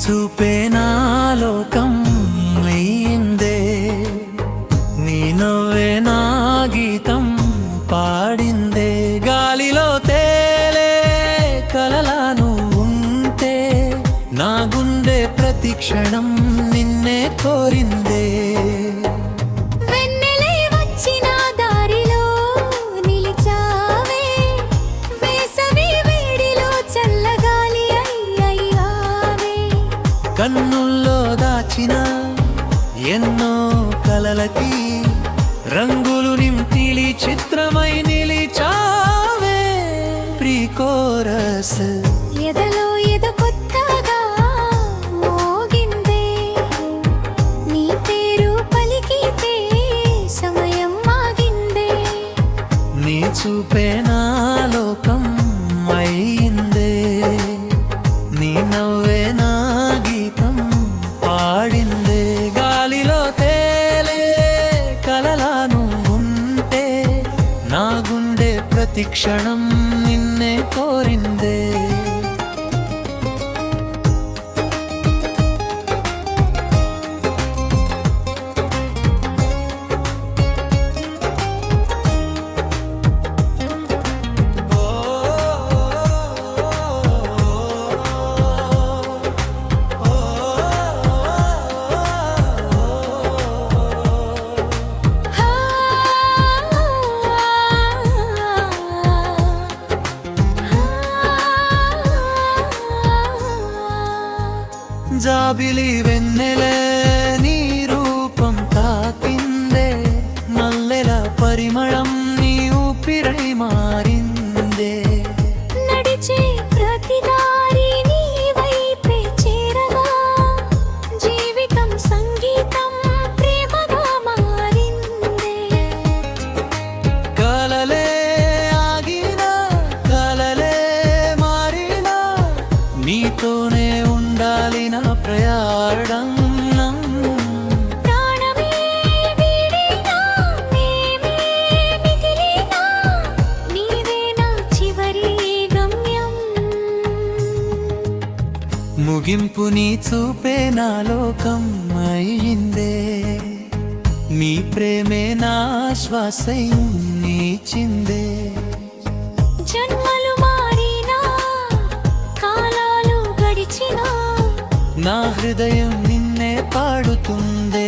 చూపే నా లోకం అయిందే, నీ నవ్వే నా గీతం పాడిందే. గాలిలో తేలే కలలా నువ్వుంటే, నా గుండె ప్రతి క్షణం నిన్నే కోరిందే. కన్నుల్లో దాచిన ఎన్నో కలలకి రంగులు నింపిలి చిత్రమై నిలిచావే. ప్రీకోరస్ ఎదలో ఎదో కొత్తగా మోగిందే, నీ పేరు పలికితే సమయం ఆగిందే. నీ చూపే నా లోకం అయిందే, నీ నవ్వే నా గీతం పాడిందే. గాలిలో తేలే కలలా నువ్వుంటే, నా గుండె ప్రతి క్షణం నిన్నే కోరిందే. జాబిలి వెన్నెలే నీ రూపం తాకిందే, మల్లెల పరిమళం నీ ఊపిరై మారిందే. నడిచే ప్రతి దారి నీ వైపే చేరగా, జీవితం సంగీతం ప్రేమగా మారిందే. కలలే ఆగినా కలలే మారినా, నీతోనే ఉండాలి నా ప్రయాణం. ప్రాణమే వీడినా మేమే మిగిలినా, నీవే నా చివరి గమ్యం. ముగింపు నీ చూపే నా లోకం అయిందే, నీ ప్రేమే నా శ్వాసై నీచిందే. జన్మలు మారినా కాలాలు గడిచినా, నా హృదయం నిన్నే పాడుతుందే.